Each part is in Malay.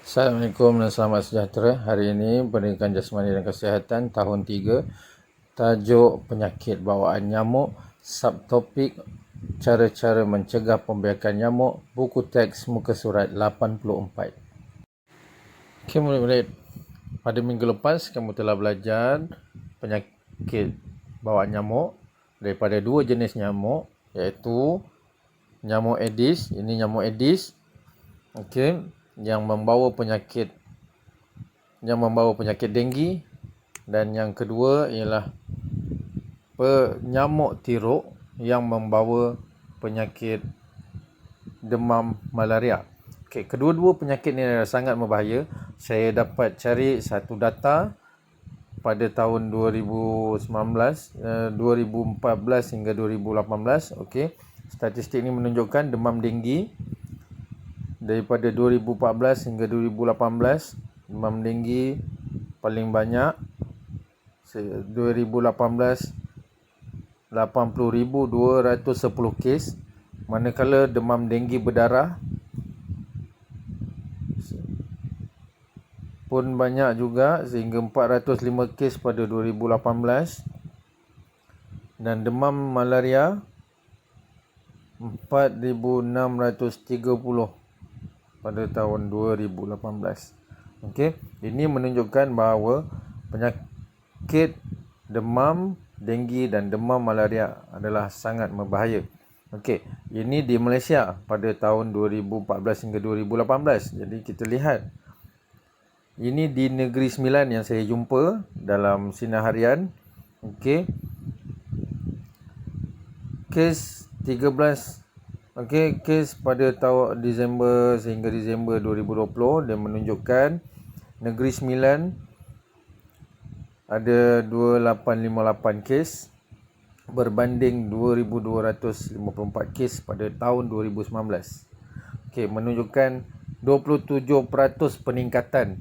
Assalamualaikum dan selamat sejahtera. Hari ini Pendidikan Jasmani dan Kesihatan tahun 3, tajuk penyakit bawaan nyamuk, subtopik cara-cara mencegah pembiakan nyamuk, buku teks muka surat 84. Okey murid-murid, pada minggu lepas kamu telah belajar penyakit bawaan nyamuk daripada dua jenis nyamuk, iaitu nyamuk Aedes, ini nyamuk Aedes, okey, yang membawa penyakit denggi, dan yang kedua ialah penyamuk tiruk yang membawa penyakit demam malaria. Okey, kedua-dua penyakit ini sangat berbahaya. Saya dapat cari satu data pada tahun 2014 hingga 2018. Okey, statistik ini menunjukkan demam denggi daripada 2014 hingga 2018, demam denggi paling banyak 2018 80,210 kes, manakala demam denggi berdarah pun banyak juga sehingga 405 kes pada 2018, dan demam malaria 4,630 pada tahun 2018. Okey, ini menunjukkan bahawa penyakit demam denggi dan demam malaria adalah sangat berbahaya. Okey, ini di Malaysia pada tahun 2014 hingga 2018. Jadi kita lihat, ini di Negeri Sembilan yang saya jumpa dalam sinar harian. Okey, kes 13, okey, kes pada tahun Disember sehingga Disember 2020, dia menunjukkan Negeri Sembilan ada 2858 kes berbanding 2254 kes pada tahun 2019. Okey, menunjukkan 27% peningkatan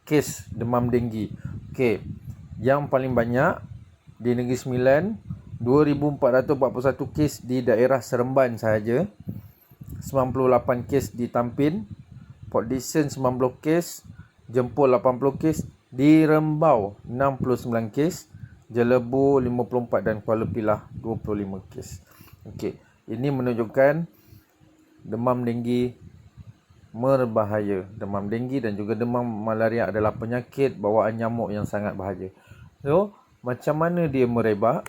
kes demam denggi. Okey, yang paling banyak di Negeri Sembilan 2,441 kes di daerah Seremban sahaja, 98 kes di Tampin, Port Dickson 90 kes, Jempol 80 kes, di Rembau 69 kes, Jelebu 54 dan Kuala Pilah 25 kes. Okey, ini menunjukkan demam denggi berbahaya. Demam denggi dan juga demam malaria adalah penyakit bawaan nyamuk yang sangat bahaya. So, macam mana dia merebak?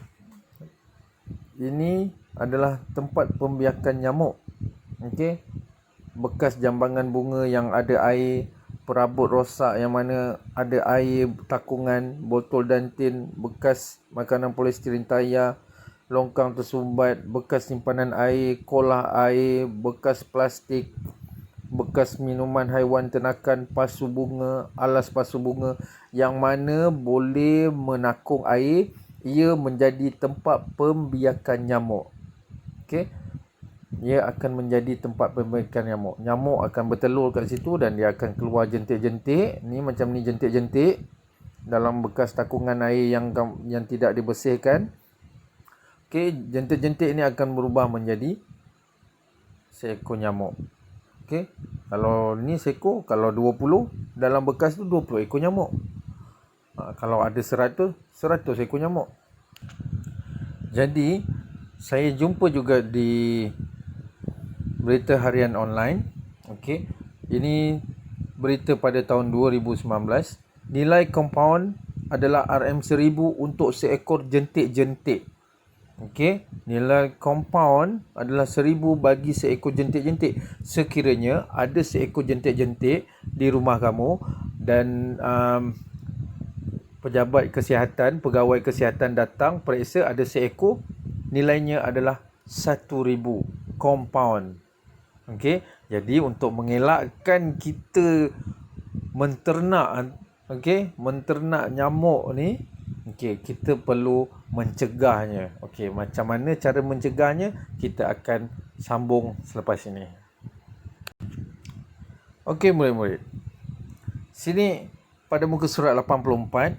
Ini adalah tempat pembiakan nyamuk. Okey, bekas jambangan bunga yang ada air, perabot rosak yang mana ada air, takungan, botol dan tin, bekas makanan polistiren tayar, longkang tersumbat, bekas simpanan air, kolah air, bekas plastik, bekas minuman haiwan ternakan, pasu bunga, alas pasu bunga yang mana boleh menakung air, ia menjadi tempat pembiakan nyamuk. Okey, ia akan menjadi tempat pembiakan nyamuk. Nyamuk akan bertelur kat situ dan dia akan keluar jentik-jentik. Ni macam ni, jentik-jentik dalam bekas takungan air yang tidak dibersihkan. Okey, jentik-jentik ni akan berubah menjadi seekor nyamuk. Okey, kalau ni seekor, kalau 20 dalam bekas tu 20 ekor nyamuk. Kalau ada 100 ekor nyamuk. Jadi saya jumpa juga di berita harian online. Okey, ini berita pada tahun 2019. Nilai compound adalah RM1000 untuk seekor jentik-jentik. Okey, nilai compound adalah 1000 bagi seekor jentik-jentik. Sekiranya ada seekor jentik-jentik di rumah kamu dan pejabat kesihatan, pegawai kesihatan datang periksa ada seekor, nilainya adalah 1000 compound. Okey, jadi untuk mengelakkan kita menternak nyamuk ni, okey, kita perlu mencegahnya. Okey, macam mana cara mencegahnya? Kita akan sambung selepas ini. Okey murid-murid, sini pada muka surat 84,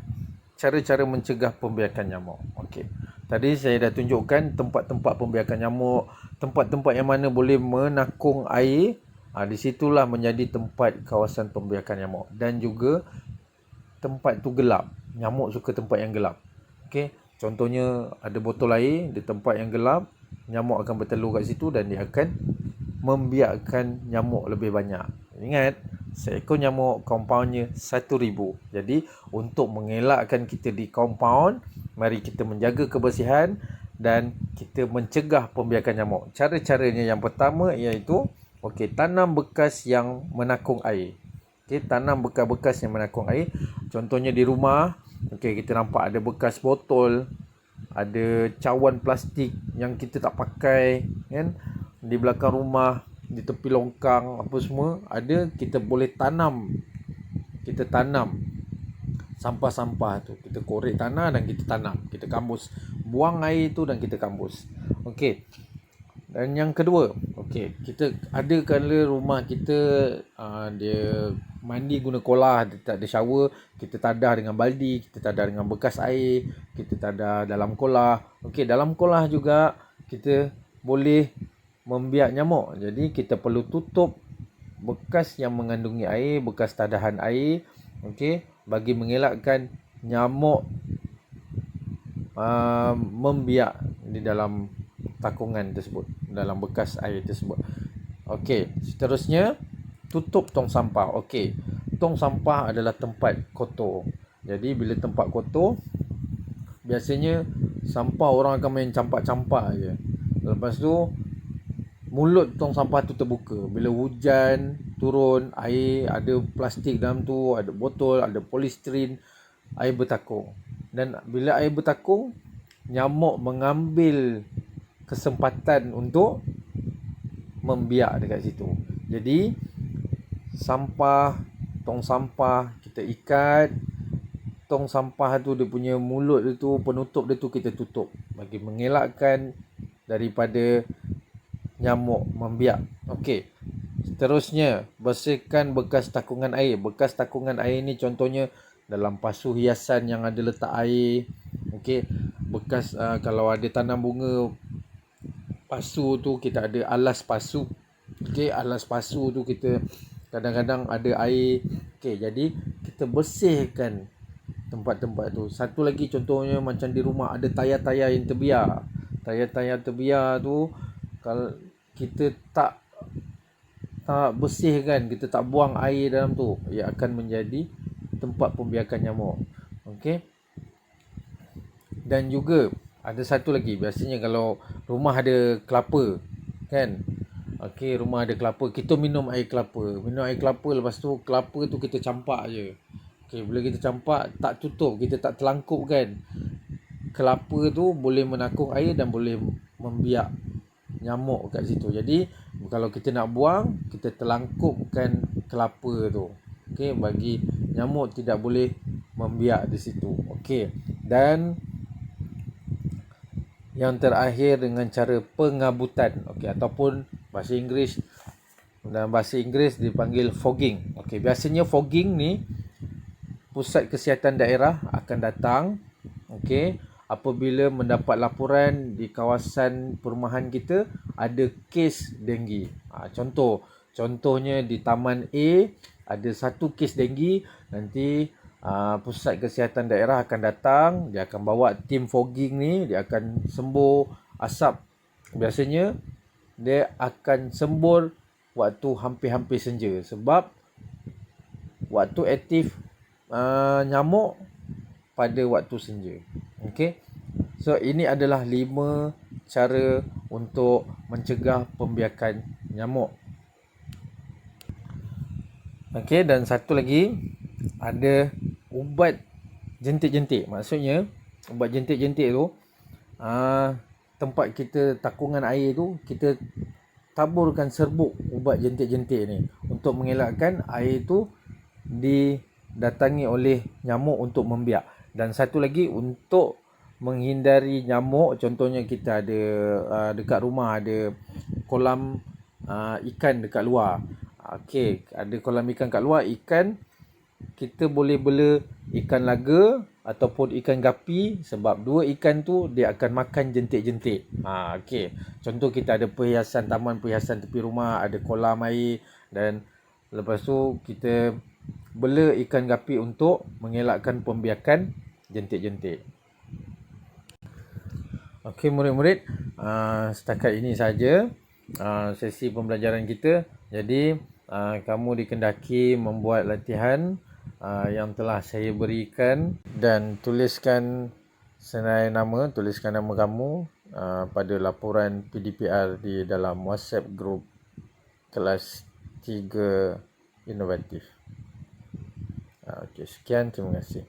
cara-cara mencegah pembiakan nyamuk. Okey, tadi saya dah tunjukkan tempat-tempat pembiakan nyamuk, tempat-tempat yang mana boleh menakung air Di situlah menjadi tempat kawasan pembiakan nyamuk. Dan juga tempat tu gelap. Nyamuk suka tempat yang gelap. Okey, contohnya ada botol air di tempat yang gelap, nyamuk akan bertelur kat situ dan dia akan membiakkan nyamuk lebih banyak. Ingat, seekor nyamuk compoundnya 1,000. Jadi untuk mengelakkan kita di compound, mari kita menjaga kebersihan dan kita mencegah pembiakan nyamuk. Cara-caranya yang pertama iaitu tanam bekas yang menakung air. Tanam bekas-bekas yang menakung air. Contohnya di rumah, kita nampak ada bekas botol, ada cawan plastik yang kita tak pakai, kan? Di belakang rumah, di tepi longkang, apa semua ada, kita boleh tanam. Kita tanam sampah-sampah tu. Kita korek tanah dan kita tanam. Kita kambus. Buang air tu dan kita kambus. Okey. Dan yang kedua, kita ada kala rumah kita dia mandi guna kolah, dia tak ada shower, kita tadah dengan baldi, kita tadah dengan bekas air, kita tadah dalam kolah. Dalam kolah juga kita boleh membiak nyamuk. Jadi kita perlu tutup bekas yang mengandungi air, bekas tadahan air, bagi mengelakkan nyamuk membiak di dalam takungan tersebut, dalam bekas air tersebut. Seterusnya tutup tong sampah. Tong sampah adalah tempat kotor. Jadi bila tempat kotor, biasanya sampah orang akan main campak-campak je. Lepas tu mulut tong sampah tu terbuka. Bila hujan turun, air, ada plastik dalam tu, ada botol, ada polistiren, air bertakung. Dan bila air bertakung, nyamuk mengambil kesempatan untuk membiak dekat situ. Jadi tong sampah kita ikat, tong sampah tu dia punya mulut dia tu, penutup dia tu kita tutup bagi mengelakkan daripada nyamuk membiak. Seterusnya, bersihkan bekas takungan air. Bekas takungan air ni contohnya dalam pasu hiasan yang ada letak air. Bekas kalau ada tanam bunga, pasu tu kita ada alas pasu. Alas pasu tu kita kadang-kadang ada air. Jadi kita bersihkan tempat-tempat tu. Satu lagi contohnya macam di rumah ada tayar-tayar yang terbiar. Tayar-tayar terbiar tu kalau kita tak bersihkan, kita tak buang air dalam tu, ia akan menjadi tempat pembiakan nyamuk. Dan juga ada satu lagi, biasanya kalau rumah ada kelapa, kan? Rumah ada kelapa, kita minum air kelapa. Minum air kelapa, lepas tu kelapa tu kita campak je. Bila kita campak, tak tutup, kita tak telangkupkan. Kelapa tu boleh menakung air dan boleh membiak nyamuk kat situ. Jadi kalau kita nak buang, kita telangkupkan kelapa tu. Bagi nyamuk tidak boleh membiak di situ. Dan yang terakhir dengan cara pengabutan. Ataupun bahasa Inggeris, dalam bahasa Inggeris dipanggil fogging. Biasanya fogging ni pusat kesihatan daerah akan datang apabila mendapat laporan di kawasan perumahan kita ada kes denggi. Contohnya di Taman A ada satu kes denggi, nanti pusat kesihatan daerah akan datang, dia akan bawa tim fogging ni, dia akan sembur asap. Biasanya dia akan sembur waktu hampir-hampir senja, sebab waktu aktif nyamuk pada waktu senja. So ini adalah 5 cara untuk mencegah pembiakan nyamuk. Dan satu lagi, ada ubat jentik-jentik. Maksudnya ubat jentik-jentik tu, tempat kita takungan air tu, kita taburkan serbuk ubat jentik-jentik ni untuk mengelakkan air tu didatangi oleh nyamuk untuk membiak. Dan satu lagi, untuk menghindari nyamuk, contohnya kita ada dekat rumah ada kolam ikan dekat luar. Ada kolam ikan kat luar, ikan kita boleh bela ikan laga ataupun ikan gapi, sebab dua ikan tu dia akan makan jentik-jentik. Contoh kita ada perhiasan, taman perhiasan tepi rumah, ada kolam air Dan lepas tu kita bela ikan gapi untuk mengelakkan pembiakan jentik-jentik. Okey murid-murid, setakat ini saja sesi pembelajaran kita. Jadi kamu dikendaki membuat latihan yang telah saya berikan dan tuliskan senarai nama, tuliskan nama kamu pada laporan PDPR di dalam WhatsApp group kelas 3 inovatif. Okey, sekian, terima kasih.